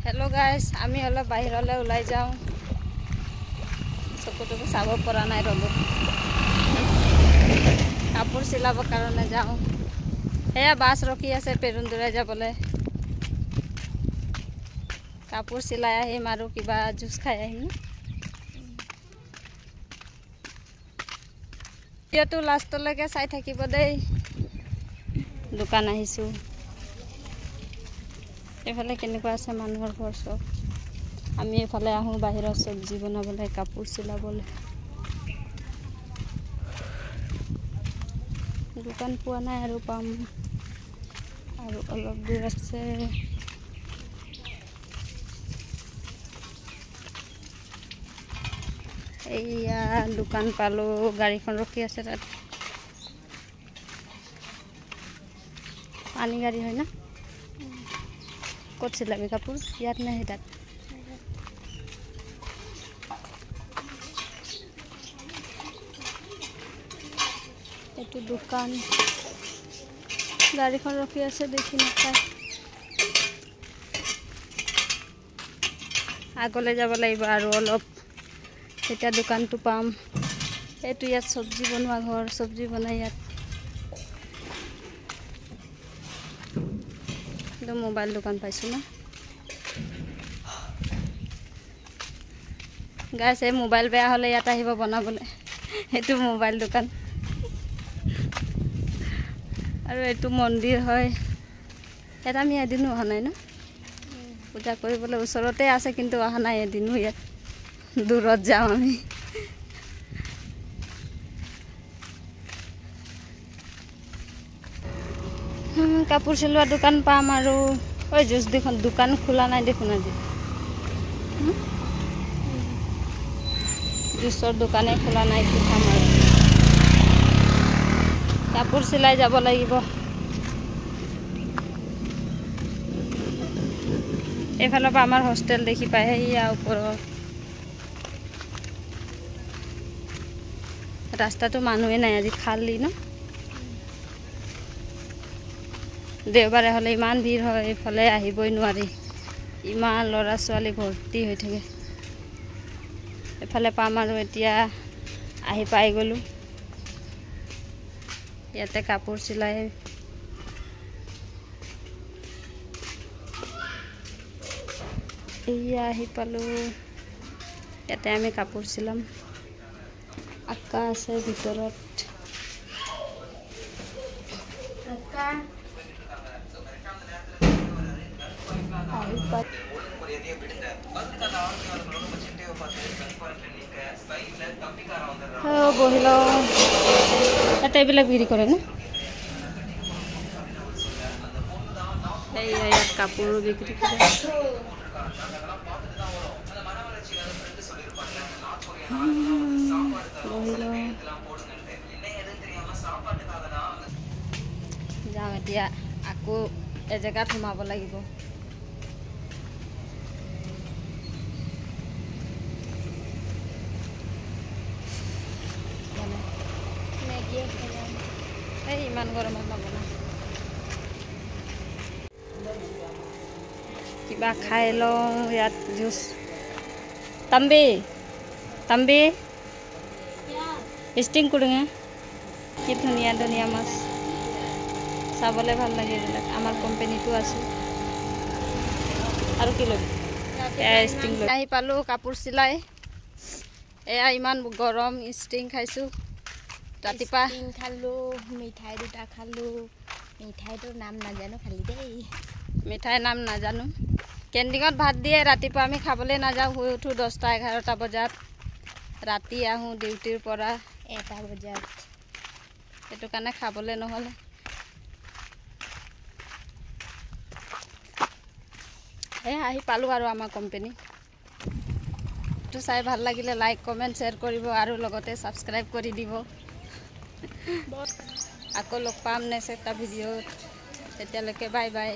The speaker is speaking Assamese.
हेलो गाइस आमी अलप बाहिरले उलाई जाऊँ चकुटुकु चाब পৰা নাই ৰ'ব কাপোৰ চিলাবৰ কাৰণে যাওঁ এয়া বাছ ৰখি আছে পেৰুন্দুৰাই যাবলৈ কাপোৰ চিলাই আহিম আৰু কিবা জুচ খাই আহিম ভিডিঅ'টো লাষ্টলৈকে চাই থাকিব দেই দোকান আহিছোঁ এফালে কেনেকুৱা আছে মানুহৰ ঘৰ সব আমি এফালে আহোঁ বাহিৰৰ চব্জি বনাবলৈ কাপোৰ চিলাবলৈ দোকান পোৱা নাই আৰু পাম আৰু অলপ দূৰ আছে এইয়া দোকান পালোঁ গাড়ীখন ৰখি আছে তাত পানী গাড়ী হয় না ক'ত চিলাবি কাপোৰ ইয়াত নাই তাত এইটো দোকান গাড়ীখন ৰখি আছে দেখি নাপায় আগলৈ যাব লাগিব আৰু অলপ এতিয়া দোকানটো পাম এইটো ইয়াত চব্জি বনোৱা ঘৰ চব্জি বনাই ইয়াত মোবাইল দোকান পাইছো না গাইছ এই মোবাইল বেয়া হলে ইয়াত আহিব বনাবলৈ এইটো মোবাইল দোকান আৰু এইটো মন্দিৰ হয় এটা আমি এদিনো অহা নাই ন পূজা কৰিবলৈ ওচৰতে আছে কিন্তু অহা নাই এদিনো ইয়াত দূৰত যাওঁ আমি কাপোৰ চিলোৱা দোকান পাম আৰু ওই জুচ দেখোন দোকান খোলা নাই দেখোন আজি জুচৰ দোকানে খোলা নাই কি খাম আৰু কাপোৰ চিলাই যাব লাগিব এইফালৰ পৰা আমাৰ হোষ্টেল দেখি পায় সেয়া ওপৰত ৰাস্তাটো মানুহে নাই আজি খালী ন দেওবাৰে হ'লে ইমান ভিৰ হয় এইফালে আহিবই নোৱাৰি ইমান ল'ৰা ছোৱালী ভৰ্তি হৈ থাকে এফালে পাম আৰু এতিয়া আহি পাই গ'লোঁ ইয়াতে কাপোৰ চিলাই এয়া আহি পালোঁ ইয়াতে আমি কাপোৰ চিলাম আকা আছে ভিতৰত বহি লওঁ ইয়াতে এইবিলাক বিক্ৰী কৰে ন ইয়াত কাপোৰো বিক্ৰী কৰে বহি লওঁ যাওঁ এতিয়া আকৌ এজেগাত সোমাব লাগিব এই ইমান গৰমত নবনাওঁ কিবা খাই লওঁ ইয়াত জুচ তম্বি তম্বি ষ্টিং কৰোঁ কি ধুনীয়া ধুনীয়া মাছ চাবলৈ ভাল লাগে এইবিলাক আমাৰ কোম্পানীটো আছে আৰু কি ল'বি ষ্টিং লৈ আহি পালোঁ কাপোৰ চিলাই এয়া ইমান গৰম ষ্টিং খাইছোঁ ৰাতিপুৱা খালোঁ মিঠাই দুটা খালোঁ মিঠাইটোৰ নাম নাজানো খালি দেই মিঠাই নাম নাজানো কেণ্টিঙত ভাত দিয়ে ৰাতিপুৱা আমি খাবলৈ নাযাওঁ শুই উঠোঁ 10টা-11টা বজাত ৰাতি আহোঁ ডিউটিৰ পৰা 1টা বজাত সেইটো কাৰণে খাবলৈ নহ'লে এয়া আহি পালোঁ আৰু আমাৰ কোম্পানী এইটো চাই ভাল লাগিলে লাইক কমেণ্ট শ্বেয়াৰ কৰিব আৰু লগতে ছাবস্ক্ৰাইব কৰি দিব আকৌ লগ পাম নেক্সট এটা ভিডিঅ'ত তেতিয়ালৈকে বাই বাই